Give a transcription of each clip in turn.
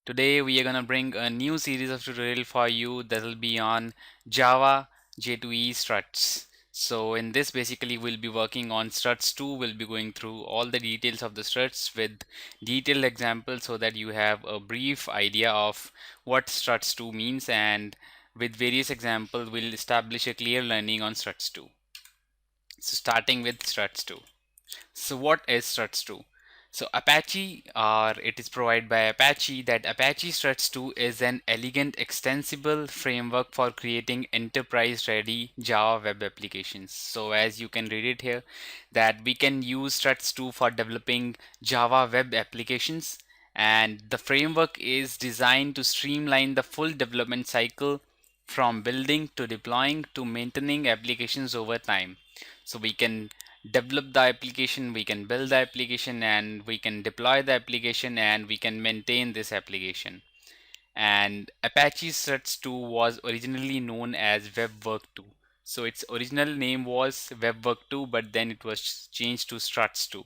Today we are gonna bring a new series of tutorial for you that will be on Java J2EE struts. So in this basically we'll be working on struts 2. We'll be going through all the details of the struts with detailed examples so that you have a brief idea of what struts 2 means, and with various examples we'll establish a clear learning on struts 2. So starting with struts 2. So what is struts 2? So Apache, or it is provided by Apache, that Apache Struts 2 is an elegant extensible framework for creating enterprise ready Java web applications. So as you can read it here, that we can use Struts 2 for developing Java web applications, and the framework is designed to streamline the full development cycle from building to deploying to maintaining applications over time. So we can develop the application, we can build the application, and we can deploy the application, and we can maintain this application. And Apache Struts 2 was originally known as WebWork 2. So its original name was WebWork 2, but then it was changed to Struts 2.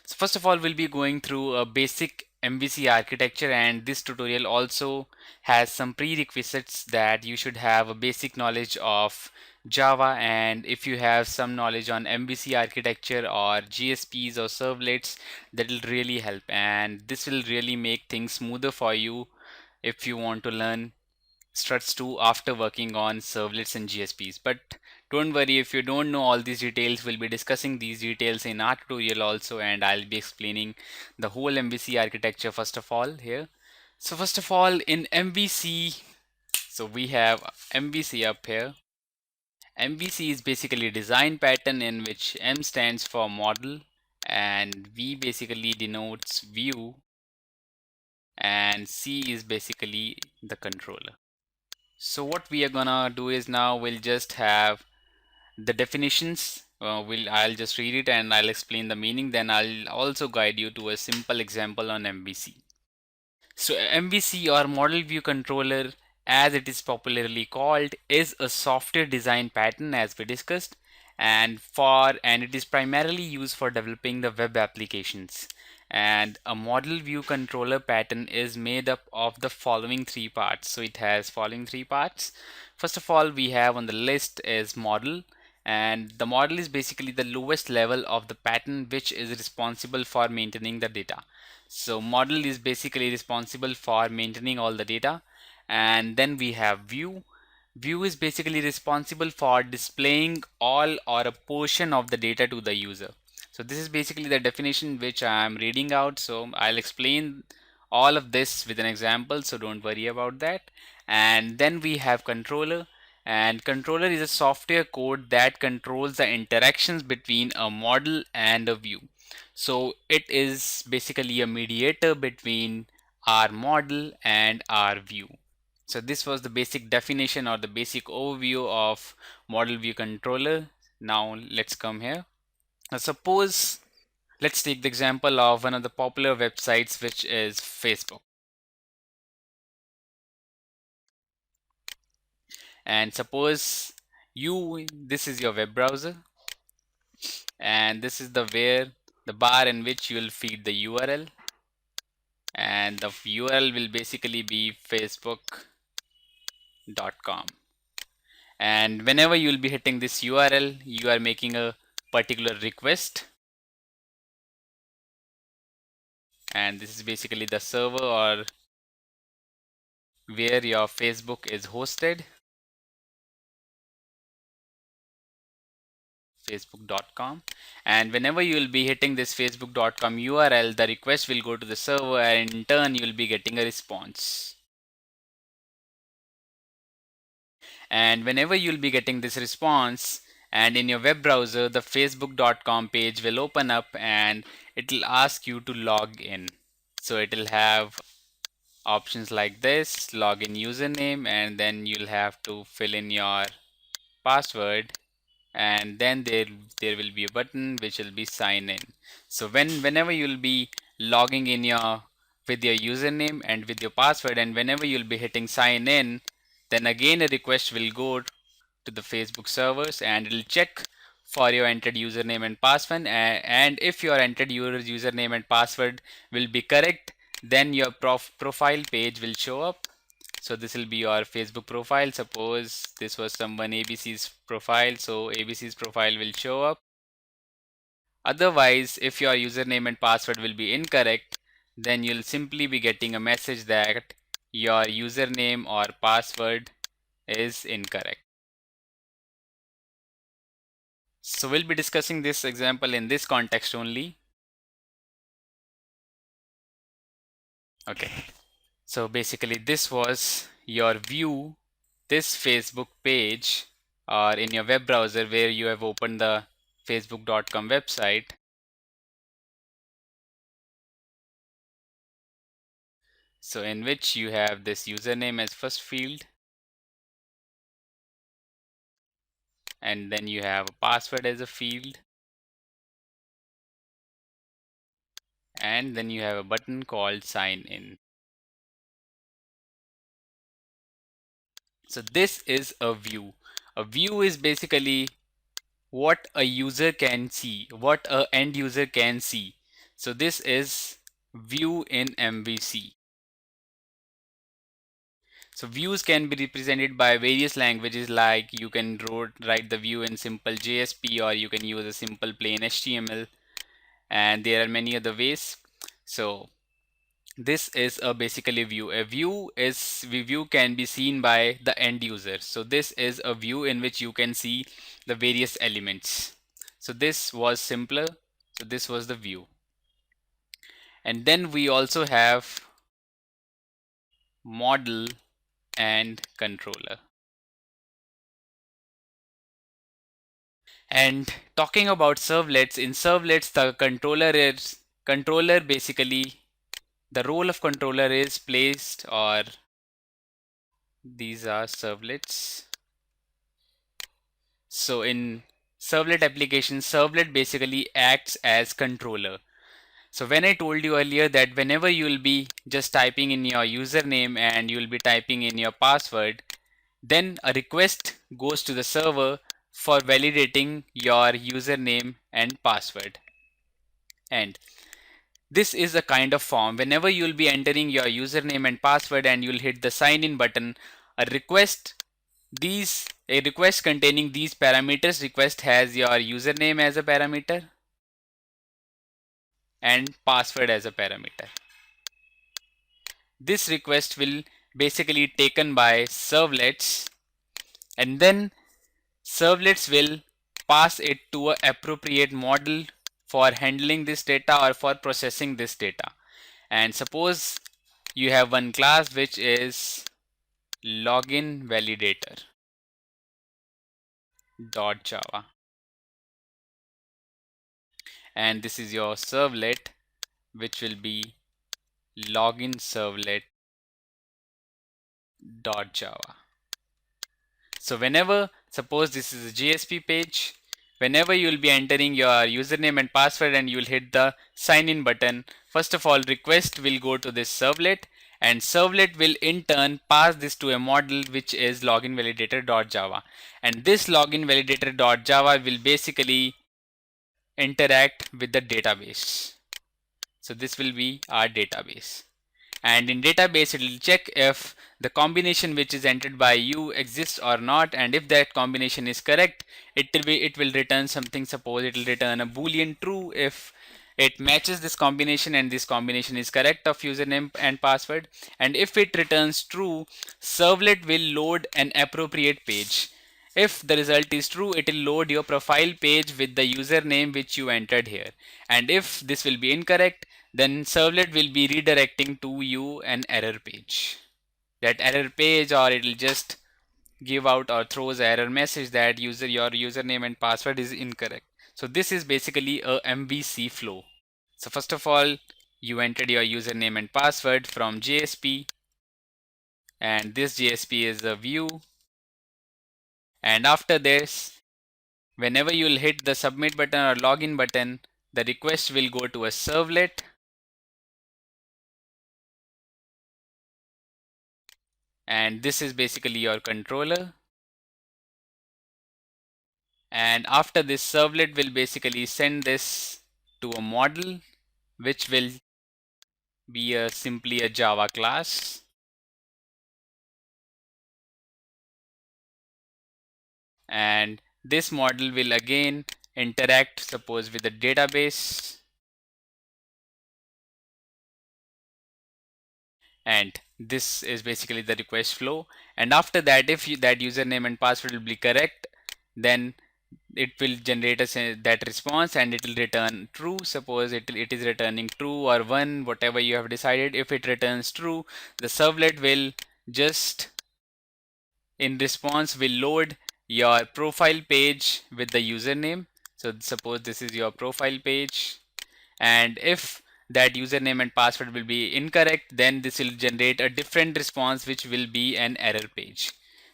So first of all, we'll be going through a basic MVC architecture, and this tutorial also has some prerequisites that you should have a basic knowledge of Java, and if you have some knowledge on MVC architecture or GSPs or servlets, that will really help, and this will really make things smoother for you if you want to learn struts 2 after working on servlets and GSPs. But don't worry if you don't know all these details. We'll be discussing these details in our tutorial also, and I'll be explaining the whole MVC architecture first of all here. So first of all, in MVC, so we have MVC up here. MVC is basically a design pattern in which M stands for model and V basically denotes view, and C is basically the controller. So what we are gonna do is now we'll just have the definitions. I'll just read it and I'll explain the meaning. Then I'll also guide you to a simple example on MVC. So MVC, or Model View Controller, as it is popularly called, is a software design pattern as we discussed, and it is primarily used for developing the web applications. And a model view controller pattern is made up of the following three parts. So it has following three parts. First of all, we have on the list is model, and the model is basically the lowest level of the pattern which is responsible for maintaining the data. So model is basically responsible for maintaining all the data. And then we have view. View is basically responsible for displaying all or a portion of the data to the user. So this is basically the definition which I am reading out. So I'll explain all of this with an example, so don't worry about that. And then we have controller, and controller is a software code that controls the interactions between a model and a view. So it is basically a mediator between our model and our view. So this was the basic definition or the basic overview of model view controller. Now let's come here. Now suppose let's take the example of one of the popular websites, which is Facebook. And suppose this is your web browser, and this is the bar in which you will feed the URL, and the URL will basically be facebook.com. And whenever you will be hitting this URL, you are making a particular request, and this is basically the server or where your Facebook is hosted, facebook.com. And whenever you will be hitting this facebook.com URL, the request will go to the server, and in turn you will be getting a response. And whenever you'll be getting this response, and in your web browser, the facebook.com page will open up and it will ask you to log in. So it will have options like this: login username, and then you'll have to fill in your password, and then there will be a button which will be sign in. So whenever you'll be logging in with your username and with your password, and whenever you'll be hitting sign in, then again a request will go to the Facebook servers, and it'll check for your entered username and password, and if your entered username and password will be correct, then your profile page will show up. So this will be your Facebook profile. Suppose this was someone ABC's profile, so ABC's profile will show up. Otherwise, if your username and password will be incorrect, then you'll simply be getting a message that your username or password is incorrect. So we'll be discussing this example in this context only. Okay. So basically this was your view, this Facebook page or in your web browser where you have opened the facebook.com website. So in which you have this username as first field, and then you have a password as a field, and then you have a button called sign in. So this is a view. A view is basically what a user can see, what a end user can see. So this is view in MVC. So views can be represented by various languages, like you can write the view in simple JSP, or you can use a simple plain HTML, and there are many other ways. So this is a basically view. A view can be seen by the end user. So this is a view in which you can see the various elements. So this was simpler. So this was the view. And then we also have model and controller. And talking about servlets, in servlets the controller basically, the role of controller is placed, or these are servlets. So in servlet application, servlet basically acts as controller. So when I told you earlier that whenever you will be just typing in your username and you will be typing in your password, then a request goes to the server for validating your username and password. And this is a kind of form. Whenever you'll be entering your username and password and you'll hit the sign in button, a request containing these parameters, request has your username as a parameter and password as a parameter. This request will basically taken by servlets, and then servlets will pass it to an appropriate model for handling this data or for processing this data. And suppose you have one class which is login validator .java, and this is your servlet which will be login servlet .java. So whenever, suppose this is a JSP page, whenever you will be entering your username and password and you will hit the sign in button, first of all request will go to this servlet, and servlet will in turn pass this to a model which is login validator.java, and this login validator.java will basically interact with the database. So this will be our database, and in database it will check if the combination which is entered by you exists or not, and if that combination is correct, it will return something. Suppose it will return a boolean true if it matches this combination and this combination is correct of username and password. And if it returns true, servlet will load an appropriate page. If the result is true, it will load your profile page with the username which you entered here. And if this will be incorrect, then servlet will be redirecting to you an error page. That error page, or it will just give out or throws error message that your username and password is incorrect. So this is basically a MVC flow. So first of all, you entered your username and password from JSP, and this JSP is a view. And after this, whenever you'll hit the submit button or login button, the request will go to a servlet, and this is basically your controller. And after this, servlet will basically send this to a model which will be simply a Java class. And this model will again interact, suppose, with the database. And this is basically the request flow. And after that, if that username and password will be correct, then it will generate that response and it will return true. Suppose it is returning true or 1, whatever you have decided. If it returns true, the servlet will just in response will load your profile page with the username. So suppose this is your profile page, and if that username and password will be incorrect, then this will generate a different response which will be an error page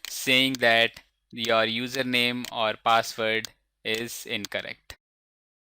saying that your username or password is incorrect.